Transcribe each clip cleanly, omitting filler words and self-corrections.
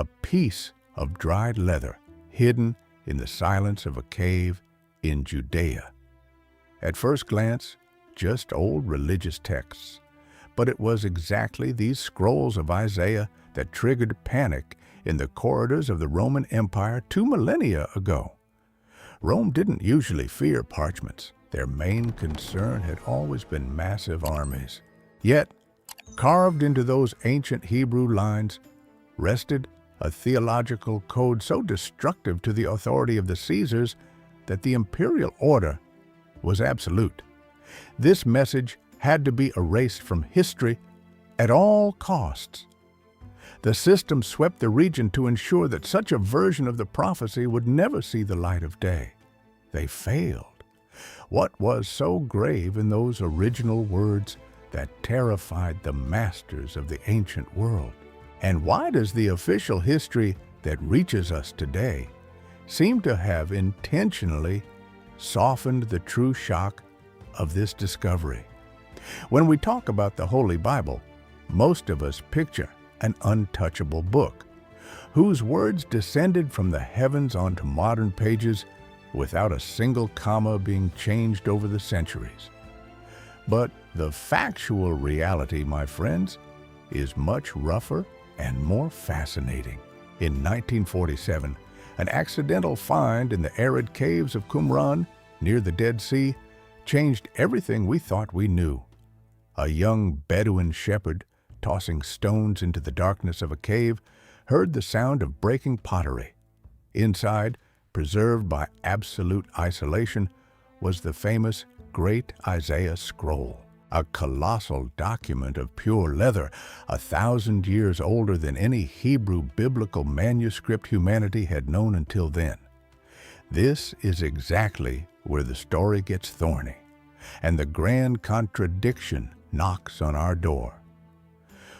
a piece of dried leather hidden in the silence of a cave in Judea. At first glance, just old religious texts, but it was exactly these scrolls of Isaiah that triggered panic in the corridors of the Roman Empire 2 millennia ago. Rome didn't usually fear parchments. Their main concern had always been massive armies. Yet, carved into those ancient Hebrew lines rested a theological code so destructive to the authority of the Caesars that the imperial order was absolute. This message had to be erased from history at all costs. The system swept the region to ensure that such a version of the prophecy would never see the light of day. They failed. What was so grave in those original words that terrified the masters of the ancient world? And why does the official history that reaches us today seem to have intentionally softened the true shock of this discovery? When we talk about the Holy Bible, most of us picture an untouchable book, whose words descended from the heavens onto modern pages without a single comma being changed over the centuries. But the factual reality, my friends, is much rougher and more fascinating. In 1947, an accidental find in the arid caves of Qumran, near the Dead Sea, changed everything we thought we knew. A young Bedouin shepherd, tossing stones into the darkness of a cave, heard the sound of breaking pottery. Inside, preserved by absolute isolation, was the famous Great Isaiah Scroll, a colossal document of pure leather, 1,000 years older than any Hebrew biblical manuscript humanity had known until then. This is exactly where the story gets thorny, and the grand contradiction knocks on our door.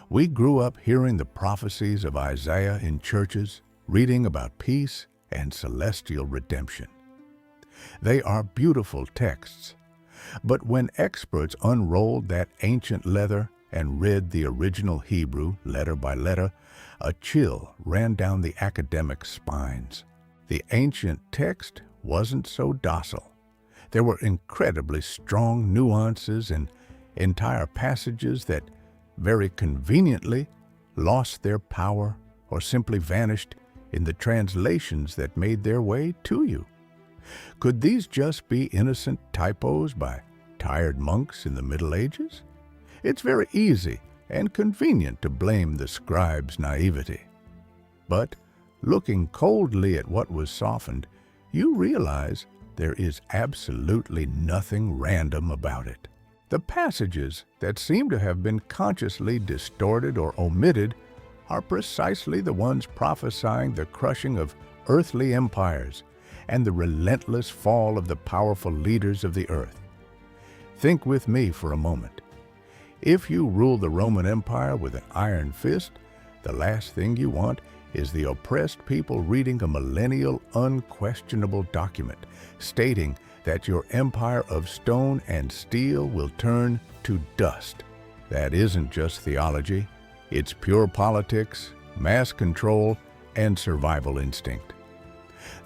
We grew up hearing the prophecies of Isaiah in churches, reading about peace and celestial redemption. They are beautiful texts, but when experts unrolled that ancient leather and read the original Hebrew letter by letter, a chill ran down the academic spines. The ancient text wasn't so docile. There were incredibly strong nuances and entire passages that very conveniently lost their power or simply vanished in the translations that made their way to you. Could these just be innocent typos by tired monks in the Middle Ages? It's very easy and convenient to blame the scribes' naivety. But looking coldly at what was softened, you realize there is absolutely nothing random about it. The passages that seem to have been consciously distorted or omitted are precisely the ones prophesying the crushing of earthly empires and the relentless fall of the powerful leaders of the earth. Think with me for a moment. If you rule the Roman Empire with an iron fist, the last thing you want is the oppressed people reading a millennial, unquestionable document stating that your empire of stone and steel will turn to dust. That isn't just theology. It's pure politics, mass control, and survival instinct.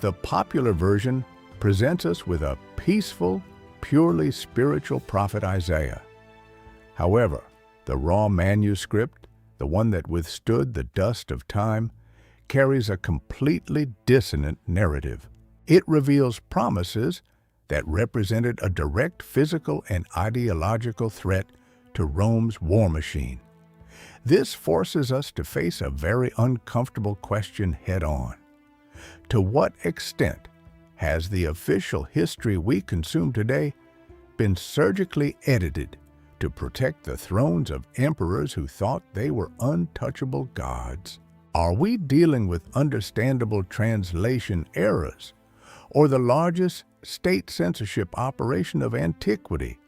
The popular version presents us with a peaceful, purely spiritual prophet Isaiah. However, the raw manuscript, the one that withstood the dust of time, carries a completely dissonant narrative. It reveals promises that represented a direct physical and ideological threat to Rome's war machine. This forces us to face a very uncomfortable question head-on. To what extent has the official history we consume today been surgically edited to protect the thrones of emperors who thought they were untouchable gods? Are we dealing with understandable translation errors, or the largest state censorship operation of antiquity?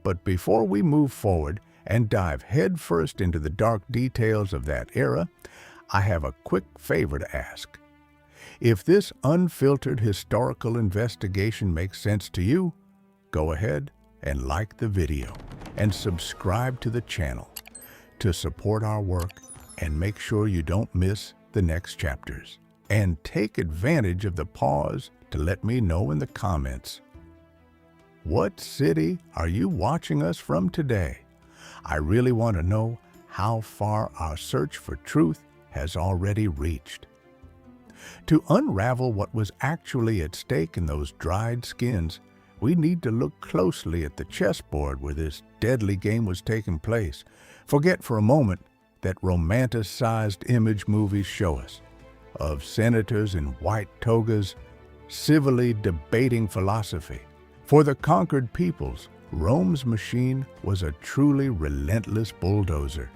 But before we move forward and dive headfirst into the dark details of that era, I have a quick favor to ask. If this unfiltered historical investigation makes sense to you, go ahead and like the video and subscribe to the channel to support our work and make sure you don't miss the next chapters. And take advantage of the pause to let me know in the comments. What city are you watching us from today? I really want to know how far our search for truth has already reached. To unravel what was actually at stake in those dried skins, we need to look closely at the chessboard where this deadly game was taking place. Forget for a moment that romanticized image movies show us, of senators in white togas civilly debating philosophy. For the conquered peoples, Rome's machine was a truly relentless bulldozer.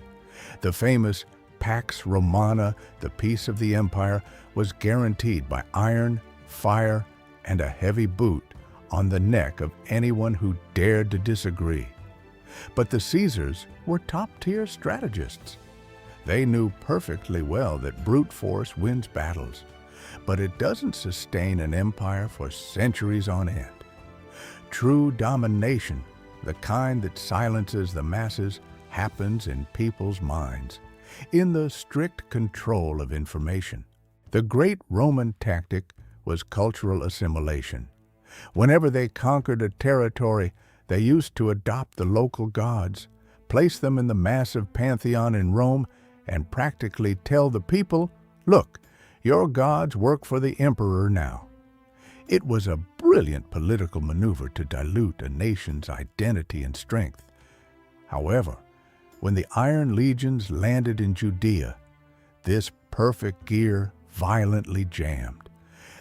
The famous Pax Romana, the peace of the empire, was guaranteed by iron, fire, and a heavy boot on the neck of anyone who dared to disagree. But the Caesars were top-tier strategists. They knew perfectly well that brute force wins battles, but it doesn't sustain an empire for centuries on end. True domination, the kind that silences the masses, happens in people's minds, in the strict control of information. The great Roman tactic was cultural assimilation. Whenever they conquered a territory, they used to adopt the local gods, place them in the massive pantheon in Rome, and practically tell the people, look, your gods work for the emperor now. It was a brilliant political maneuver to dilute a nation's identity and strength. However, when the Iron Legions landed in Judea, this perfect gear violently jammed.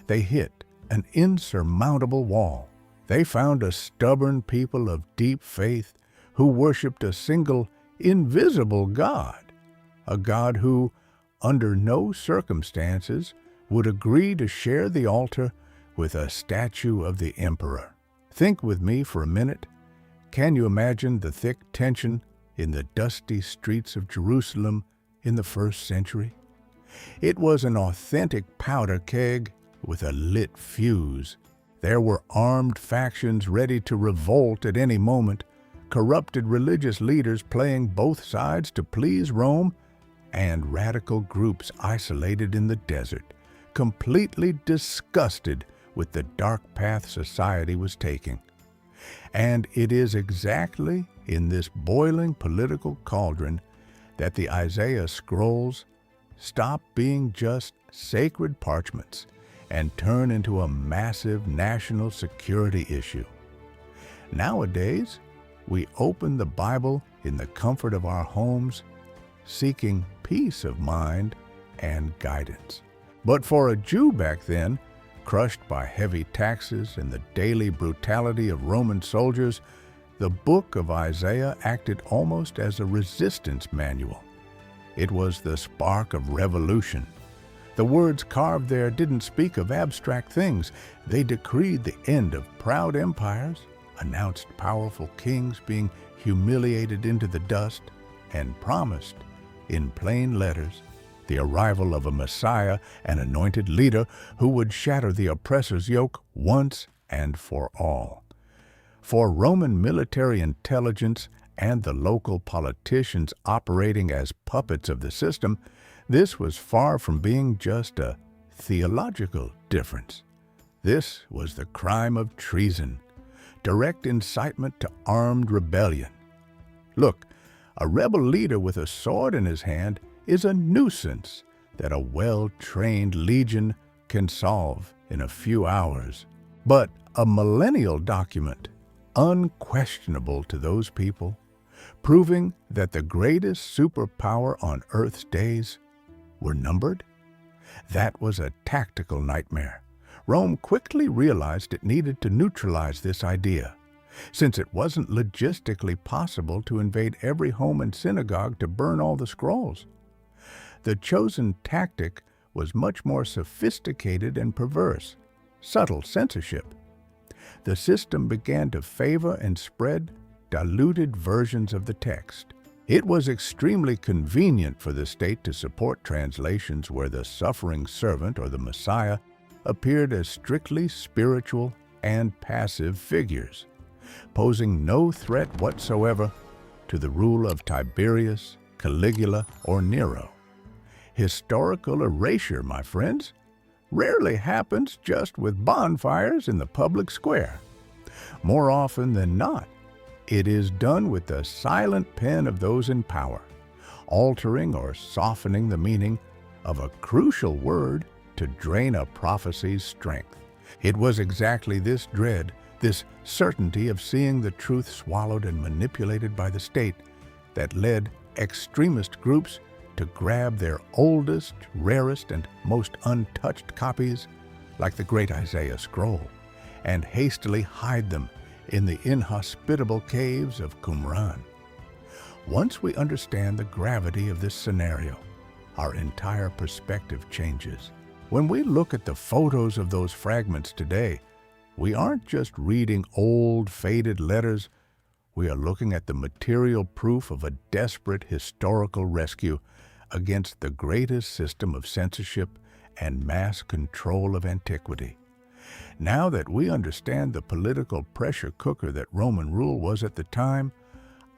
They hit an insurmountable wall. They found a stubborn people of deep faith who worshipped a single, invisible God, a God who, under no circumstances, would agree to share the altar with a statue of the emperor. Think with me for a minute. Can you imagine the thick tension in the dusty streets of Jerusalem in the 1st century? It was an authentic powder keg with a lit fuse. There were armed factions ready to revolt at any moment, corrupted religious leaders playing both sides to please Rome, and radical groups isolated in the desert, completely disgusted with the dark path society was taking. And it is exactly in this boiling political cauldron that the Isaiah scrolls stop being just sacred parchments and turn into a massive national security issue. Nowadays, we open the Bible in the comfort of our homes, seeking peace of mind and guidance. But for a Jew back then, crushed by heavy taxes and the daily brutality of Roman soldiers, the book of Isaiah acted almost as a resistance manual. It was the spark of revolution. The words carved there didn't speak of abstract things. They decreed the end of proud empires, announced powerful kings being humiliated into the dust, and promised, in plain letters, the arrival of a Messiah, an anointed leader who would shatter the oppressor's yoke once and for all. For Roman military intelligence and the local politicians operating as puppets of the system, this was far from being just a theological difference. This was the crime of treason, direct incitement to armed rebellion. Look, a rebel leader with a sword in his hand is a nuisance that a well-trained legion can solve in a few hours. But a millennial document, unquestionable to those people, proving that the greatest superpower on Earth's days were numbered? That was a tactical nightmare. Rome quickly realized it needed to neutralize this idea, since it wasn't logistically possible to invade every home and synagogue to burn all the scrolls. The chosen tactic was much more sophisticated and perverse, subtle censorship. The system began to favor and spread diluted versions of the text. It was extremely convenient for the state to support translations where the suffering servant or the Messiah appeared as strictly spiritual and passive figures, posing no threat whatsoever to the rule of Tiberius, Caligula, or Nero. Historical erasure, my friends, rarely happens just with bonfires in the public square. More often than not, it is done with the silent pen of those in power, altering or softening the meaning of a crucial word to drain a prophecy's strength. It was exactly this dread, this certainty of seeing the truth swallowed and manipulated by the state, that led extremist groups to grab their oldest, rarest, and most untouched copies, like the great Isaiah scroll, and hastily hide them in the inhospitable caves of Qumran. Once we understand the gravity of this scenario, our entire perspective changes. When we look at the photos of those fragments today, we aren't just reading old, faded letters. We are looking at the material proof of a desperate historical rescue against the greatest system of censorship and mass control of antiquity. Now that we understand the political pressure cooker that Roman rule was at the time,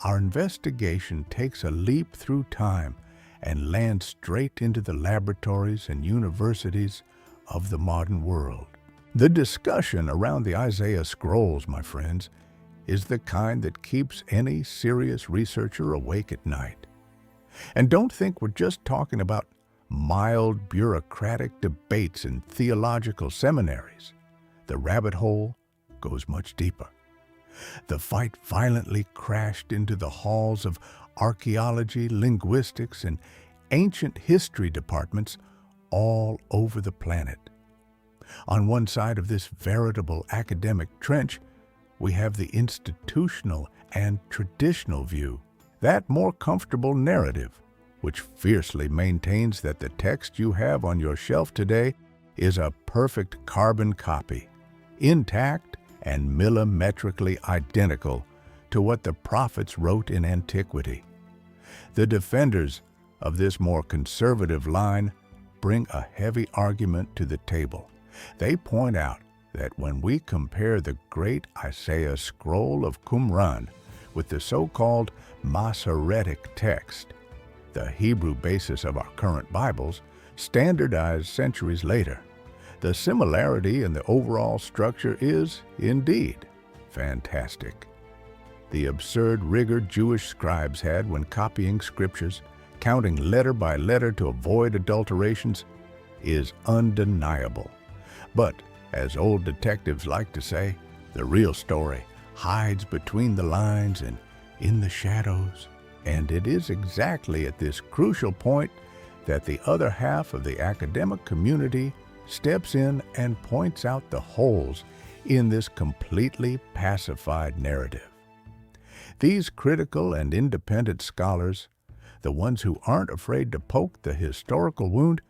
our investigation takes a leap through time and lands straight into the laboratories and universities of the modern world. The discussion around the Isaiah scrolls, my friends, is the kind that keeps any serious researcher awake at night. And don't think we're just talking about mild bureaucratic debates in theological seminaries. The rabbit hole goes much deeper. The fight violently crashed into the halls of archaeology, linguistics, and ancient history departments all over the planet. On one side of this veritable academic trench, we have the institutional and traditional view, that more comfortable narrative, which fiercely maintains that the text you have on your shelf today is a perfect carbon copy, intact and millimetrically identical to what the prophets wrote in antiquity. The defenders of this more conservative line bring a heavy argument to the table. They point out that when we compare the great Isaiah scroll of Qumran with the so-called Masoretic text, the Hebrew basis of our current Bibles, standardized centuries later, the similarity in the overall structure is, indeed, fantastic. The absurd rigor Jewish scribes had when copying scriptures, counting letter by letter to avoid adulterations, is undeniable. But, as old detectives like to say, the real story hides between the lines and in the shadows. And it is exactly at this crucial point that the other half of the academic community steps in and points out the holes in this completely pacified narrative. These critical and independent scholars, the ones who aren't afraid to poke the historical wound,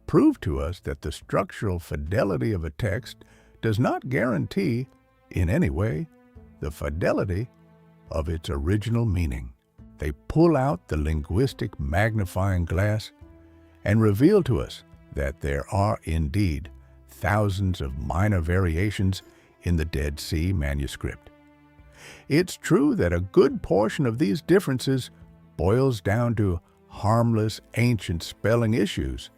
prove to us that the structural fidelity of a text does not guarantee, in any way, the fidelity of its original meaning. They pull out the linguistic magnifying glass and reveal to us that there are indeed thousands of minor variations in the Dead Sea manuscript. It's true that a good portion of these differences boils down to harmless ancient spelling issues,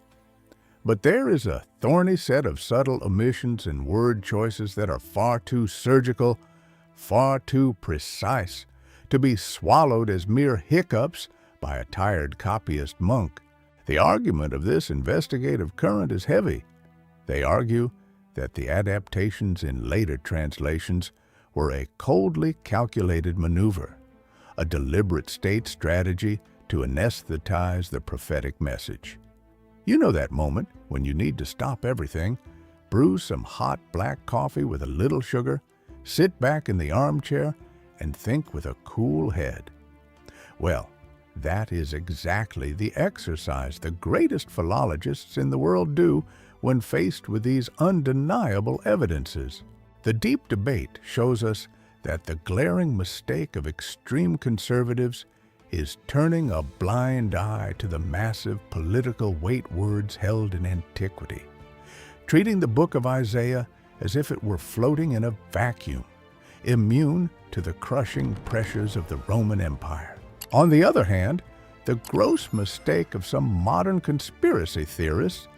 but there is a thorny set of subtle omissions and word choices that are far too surgical, far too precise, to be swallowed as mere hiccups by a tired copyist monk. The argument of this investigative current is heavy. They argue that the adaptations in later translations were a coldly calculated maneuver, a deliberate state strategy to anesthetize the prophetic message. You know that moment when you need to stop everything, brew some hot black coffee with a little sugar, sit back in the armchair, and think with a cool head. Well, that is exactly the exercise the greatest philologists in the world do when faced with these undeniable evidences. The deep debate shows us that the glaring mistake of extreme conservatives is turning a blind eye to the massive political weight words held in antiquity, treating the book of Isaiah as if it were floating in a vacuum, immune to the crushing pressures of the Roman Empire. On the other hand, The gross mistake of some modern conspiracy theorists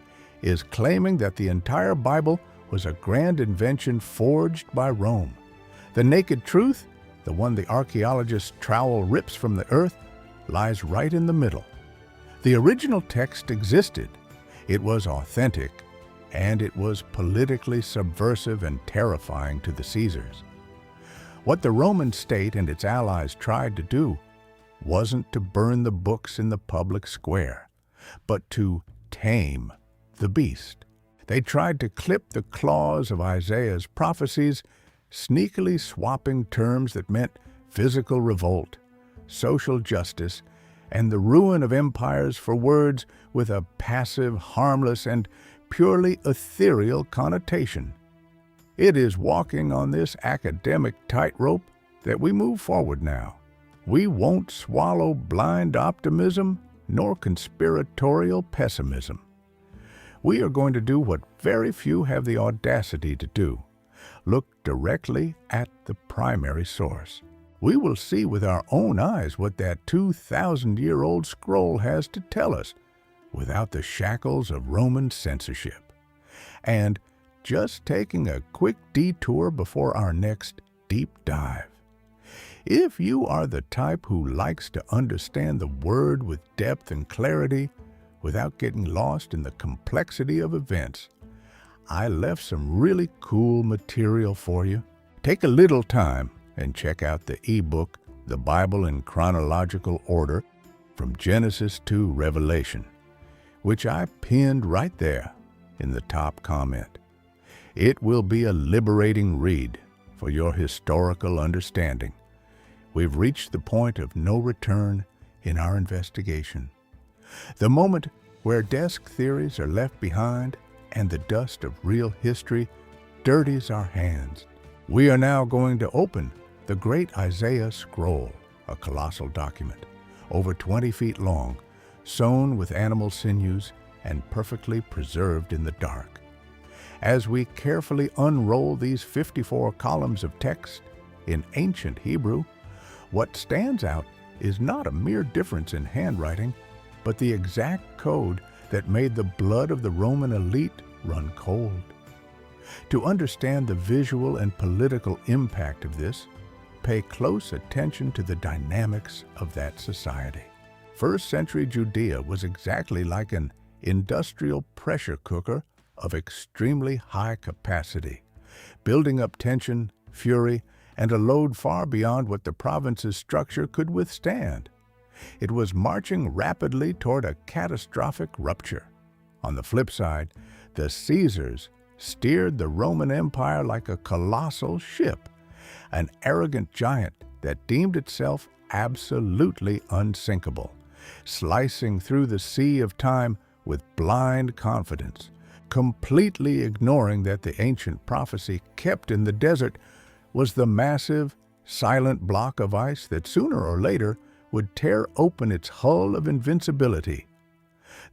is claiming that the entire Bible was a grand invention forged by Rome. The naked truth, the one the archaeologist's trowel rips from the earth, lies right in the middle. The original text existed. It was authentic, and it was politically subversive and terrifying to the Caesars. What the Roman state and its allies tried to do wasn't to burn the books in the public square, but to tame the beast. They tried to clip the claws of Isaiah's prophecies, sneakily swapping terms that meant physical revolt, social justice, and the ruin of empires for words with a passive, harmless, and purely ethereal connotation. It is walking on this academic tightrope that we move forward now. We won't swallow blind optimism nor conspiratorial pessimism. We are going to do what very few have the audacity to do: look directly at the primary source. We will see with our own eyes what that 2,000-year-old scroll has to tell us without the shackles of Roman censorship. And just taking a quick detour before our next deep dive. If you are the type who likes to understand the Word with depth and clarity without getting lost in the complexity of events, I left some really cool material for you. Take a little time and check out the ebook, The Bible in Chronological Order, from Genesis to Revelation, which I pinned right there in the top comment. It will be a liberating read for your historical understanding. We've reached the point of no return in our investigation. The moment where desk theories are left behind and the dust of real history dirties our hands. We are now going to open the Great Isaiah Scroll, a colossal document, over 20 feet long, sewn with animal sinews and perfectly preserved in the dark. As we carefully unroll these 54 columns of text in ancient Hebrew, what stands out is not a mere difference in handwriting, but the exact code that made the blood of the Roman elite run cold. To understand the visual and political impact of this, pay close attention to the dynamics of that society. First-century Judea was exactly like an industrial pressure cooker of extremely high capacity, building up tension, fury, and a load far beyond what the province's structure could withstand. It was marching rapidly toward a catastrophic rupture. On the flip side, the Caesars steered the Roman Empire like a colossal ship, an arrogant giant that deemed itself absolutely unsinkable, slicing through the sea of time with blind confidence, completely ignoring that the ancient prophecy kept in the desert was the massive, silent block of ice that sooner or later would tear open its hull of invincibility.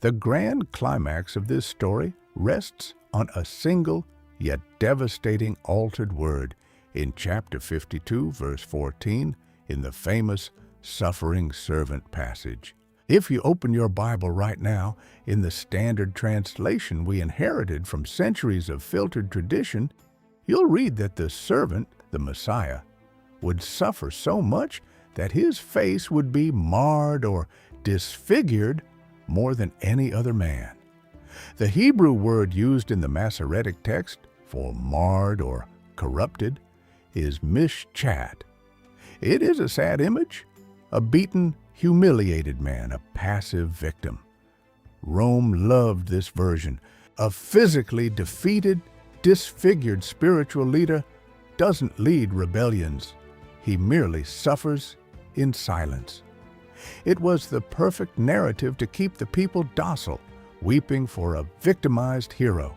The grand climax of this story rests on a single yet devastating altered word in chapter 52, verse 14, in the famous suffering servant passage. If you open your Bible right now in the standard translation we inherited from centuries of filtered tradition, you'll read that the servant, the Messiah, would suffer so much that his face would be marred or disfigured more than any other man. The Hebrew word used in the Masoretic text for marred or corrupted is mishchat. It is a sad image, a beaten, humiliated man, a passive victim. Rome loved this version. A physically defeated, disfigured spiritual leader doesn't lead rebellions. He merely suffers in silence. It was the perfect narrative to keep the people docile, weeping for a victimized hero.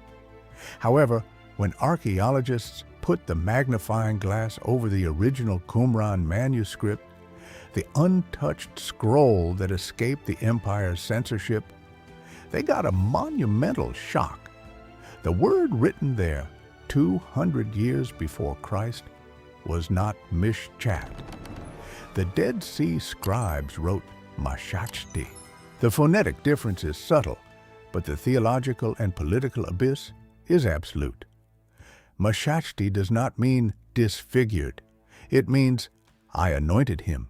However, when archaeologists put the magnifying glass over the original Qumran manuscript, the untouched scroll that escaped the empire's censorship, they got a monumental shock. The word written there 200 years before Christ was not mishchat. The Dead Sea scribes wrote mashachti. The phonetic difference is subtle, but the theological and political abyss is absolute. Mashachti does not mean disfigured. It means, I anointed him.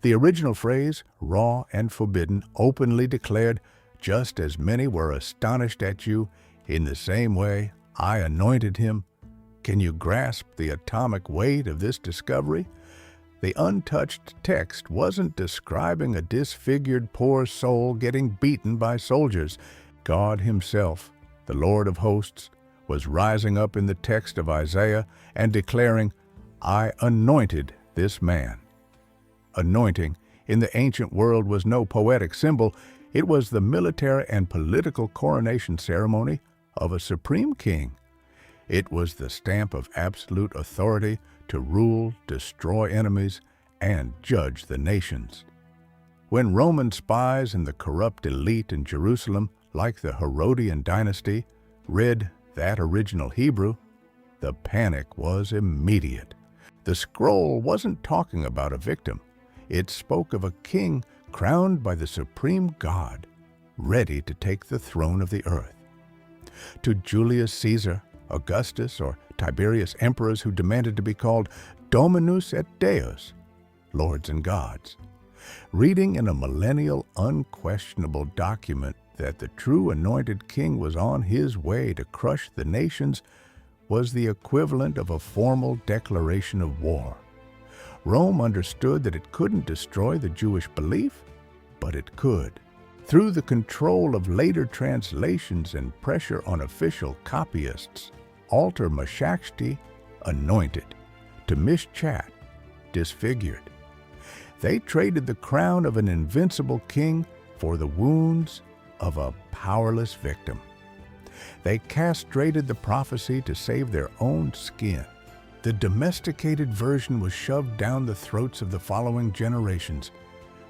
The original phrase, raw and forbidden, openly declared, just as many were astonished at you, in the same way I anointed him. Can you grasp the atomic weight of this discovery? The untouched text wasn't describing a disfigured poor soul getting beaten by soldiers. God himself, the Lord of hosts, was rising up in the text of Isaiah and declaring, I anointed this man. Anointing in the ancient world was no poetic symbol. It was the military and political coronation ceremony of a supreme king. It was the stamp of absolute authority to rule, destroy enemies, and judge the nations. When Roman spies and the corrupt elite in Jerusalem, like the Herodian dynasty, read that original Hebrew, the panic was immediate. The scroll wasn't talking about a victim. It spoke of a king crowned by the supreme God, ready to take the throne of the earth. To Julius Caesar, Augustus, or Tiberius emperors who demanded to be called Dominus et Deus, lords and gods, reading in a millennial, unquestionable document that the true anointed king was on his way to crush the nations was the equivalent of a formal declaration of war. Rome understood that it couldn't destroy the Jewish belief, but it could. Through the control of later translations and pressure on official copyists, alter mashachti, anointed, to mischat, disfigured. They traded the crown of an invincible king for the wounds of a powerless victim. They castrated the prophecy to save their own skin. The domesticated version was shoved down the throats of the following generations,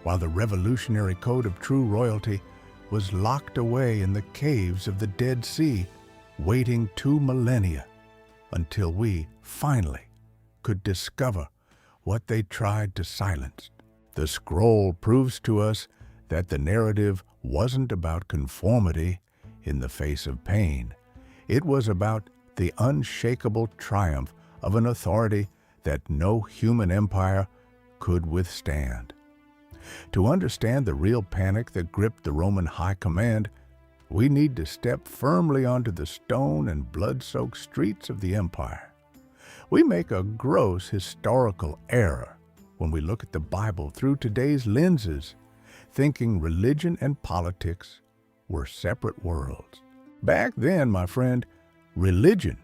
while the revolutionary code of true royalty was locked away in the caves of the Dead Sea, waiting 2 millennia until we, finally, could discover what they tried to silence. The scroll proves to us that the narrative wasn't about conformity in the face of pain. It was about the unshakable triumph of an authority that no human empire could withstand. To understand the real panic that gripped the Roman high command, we need to step firmly onto the stone and blood-soaked streets of the empire. We make a gross historical error when we look at the Bible through today's lenses, thinking religion and politics were separate worlds. Back then, my friend, religion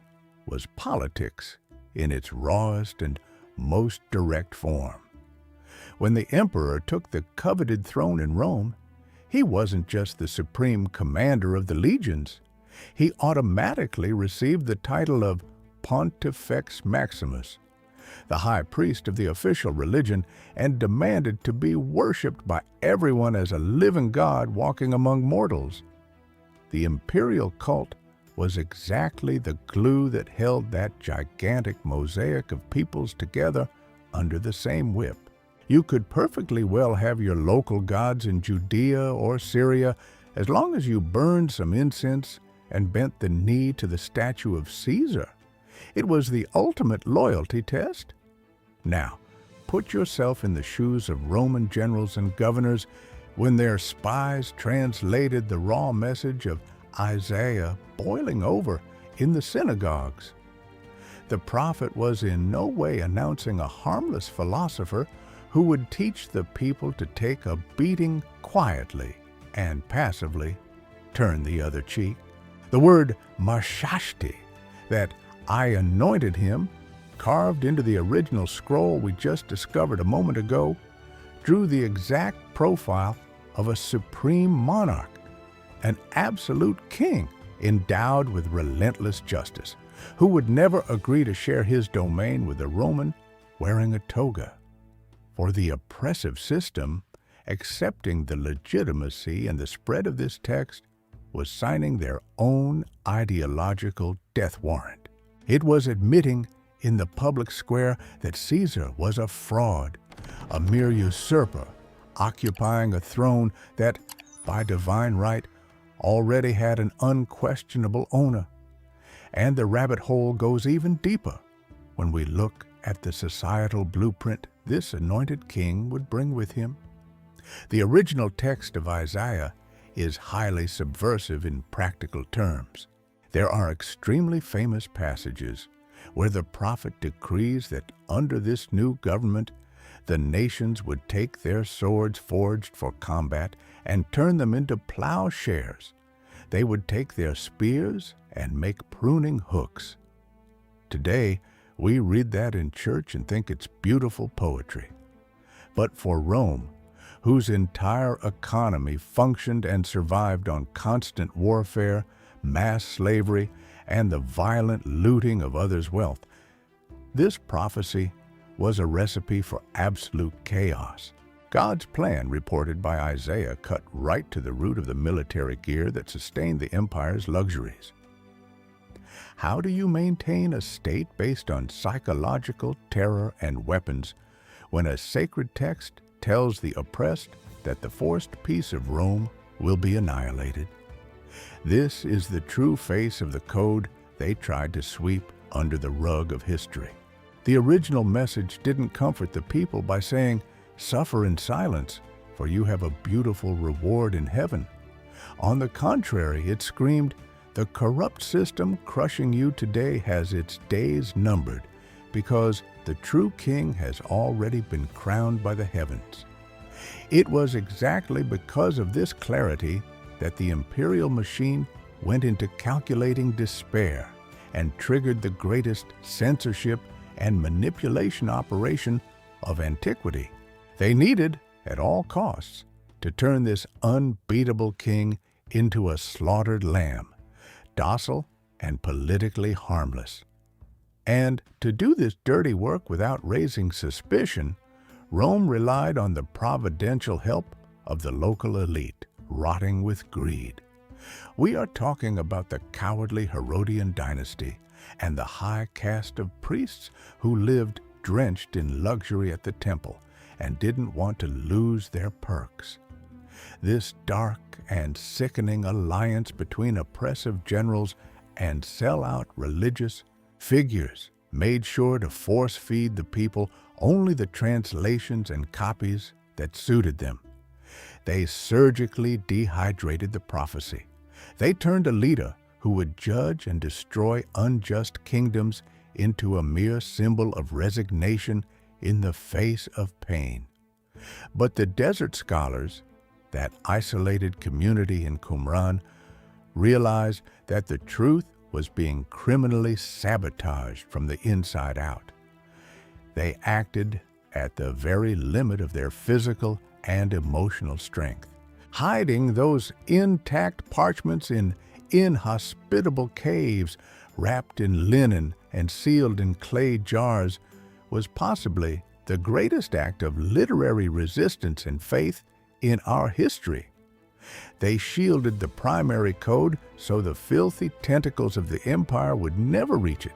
was politics in its rawest and most direct form. When the emperor took the coveted throne in Rome, he wasn't just the supreme commander of the legions. He automatically received the title of Pontifex Maximus, the high priest of the official religion, and demanded to be worshipped by everyone as a living god walking among mortals. The imperial cult was exactly the glue that held that gigantic mosaic of peoples together under the same whip. You could perfectly well have your local gods in Judea or Syria as long as you burned some incense and bent the knee to the statue of Caesar. It was the ultimate loyalty test. Now, put yourself in the shoes of Roman generals and governors when their spies translated the raw message of Isaiah boiling over in the synagogues. The prophet was in no way announcing a harmless philosopher who would teach the people to take a beating quietly and passively turn the other cheek. The word mashachti, that I anointed him, carved into the original scroll we just discovered a moment ago, drew the exact profile of a supreme monarch, an absolute king endowed with relentless justice, who would never agree to share his domain with a Roman wearing a toga. For the oppressive system, accepting the legitimacy and the spread of this text was signing their own ideological death warrant. It was admitting in the public square that Caesar was a fraud, a mere usurper, occupying a throne that, by divine right, already had an unquestionable owner. And the rabbit hole goes even deeper when we look at the societal blueprint this anointed king would bring with him. The original text of Isaiah is highly subversive in practical terms. There are extremely famous passages where the prophet decrees that under this new government, the nations would take their swords forged for combat and turn them into plowshares. They would take their spears and make pruning hooks. Today, we read that in church and think it's beautiful poetry. But for Rome, whose entire economy functioned and survived on constant warfare, mass slavery, and the violent looting of others' wealth, this prophecy was a recipe for absolute chaos. God's plan, reported by Isaiah, cut right to the root of the military gear that sustained the empire's luxuries. How do you maintain a state based on psychological terror and weapons when a sacred text tells the oppressed that the forced peace of Rome will be annihilated? This is the true face of the code they tried to sweep under the rug of history. The original message didn't comfort the people by saying, "Suffer in silence, for you have a beautiful reward in heaven." On the contrary, it screamed, "The corrupt system crushing you today has its days numbered, because the true king has already been crowned by the heavens." It was exactly because of this clarity that the imperial machine went into calculating despair and triggered the greatest censorship and manipulation operation of antiquity. They needed, at all costs, to turn this unbeatable king into a slaughtered lamb, docile and politically harmless. And to do this dirty work without raising suspicion, Rome relied on the providential help of the local elite, rotting with greed. We are talking about the cowardly Herodian dynasty and the high caste of priests who lived drenched in luxury at the temple and didn't want to lose their perks. This dark and sickening alliance between oppressive generals and sell-out religious figures made sure to force-feed the people only the translations and copies that suited them. They surgically dehydrated the prophecy. They turned a leader who would judge and destroy unjust kingdoms into a mere symbol of resignation in the face of pain. But the desert scholars, that isolated community in Qumran, realized that the truth was being criminally sabotaged from the inside out. They acted at the very limit of their physical and emotional strength. Hiding those intact parchments in inhospitable caves, wrapped in linen and sealed in clay jars, was possibly the greatest act of literary resistance and faith in our history. They shielded the primary code so the filthy tentacles of the empire would never reach it.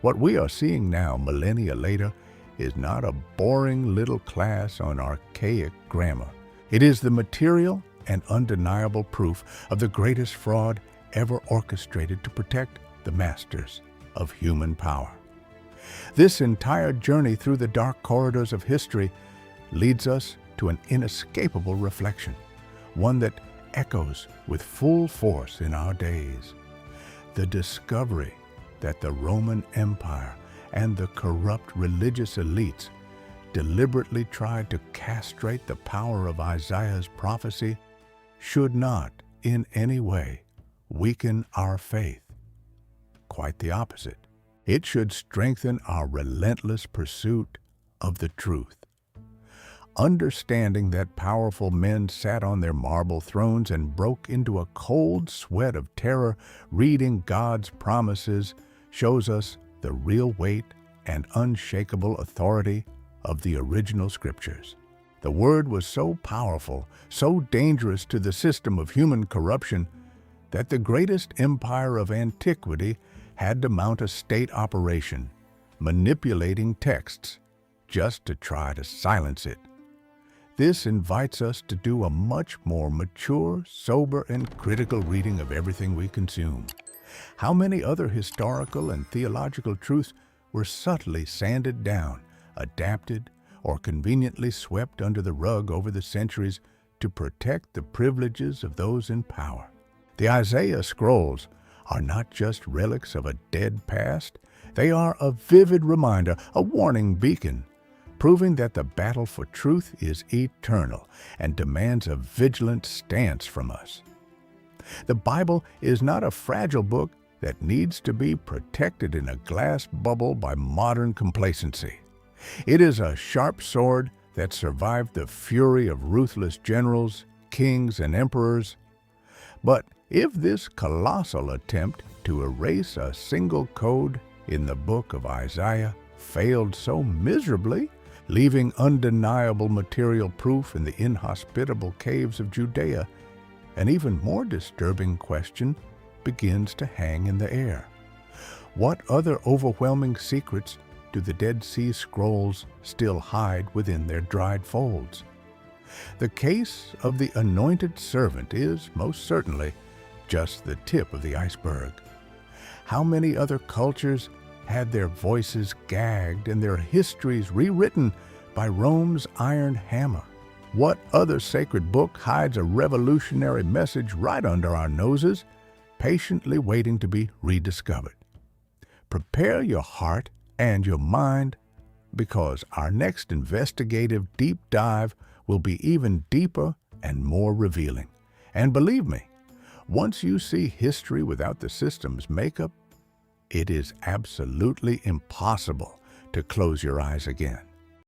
What we are seeing now, millennia later, is not a boring little class on archaic grammar. It is the material and undeniable proof of the greatest fraud ever orchestrated to protect the masters of human power. This entire journey through the dark corridors of history leads us to an inescapable reflection, one that echoes with full force in our days. The discovery that the Roman Empire and the corrupt religious elites deliberately tried to castrate the power of Isaiah's prophecy should not in any way weaken our faith. Quite the opposite. It should strengthen our relentless pursuit of the truth. Understanding that powerful men sat on their marble thrones and broke into a cold sweat of terror reading God's promises shows us the real weight and unshakable authority of the original scriptures. The word was so powerful, so dangerous to the system of human corruption, that the greatest empire of antiquity had to mount a state operation, manipulating texts just to try to silence it. This invites us to do a much more mature, sober, and critical reading of everything we consume. How many other historical and theological truths were subtly sanded down, adapted, or conveniently swept under the rug over the centuries to protect the privileges of those in power? The Isaiah scrolls are not just relics of a dead past, they are a vivid reminder, a warning beacon, proving that the battle for truth is eternal and demands a vigilant stance from us. The Bible is not a fragile book that needs to be protected in a glass bubble by modern complacency. It is a sharp sword that survived the fury of ruthless generals, kings, and emperors. But if this colossal attempt to erase a single code in the book of Isaiah failed so miserably, leaving undeniable material proof in the inhospitable caves of Judea, an even more disturbing question begins to hang in the air. What other overwhelming secrets do the Dead Sea Scrolls still hide within their dried folds? The case of the anointed servant is, most certainly, just the tip of the iceberg. How many other cultures had their voices gagged and their histories rewritten by Rome's iron hammer? What other sacred book hides a revolutionary message right under our noses, patiently waiting to be rediscovered? Prepare your heart and your mind, because our next investigative deep dive will be even deeper and more revealing. And believe me, once you see history without the system's makeup, it is absolutely impossible to close your eyes again.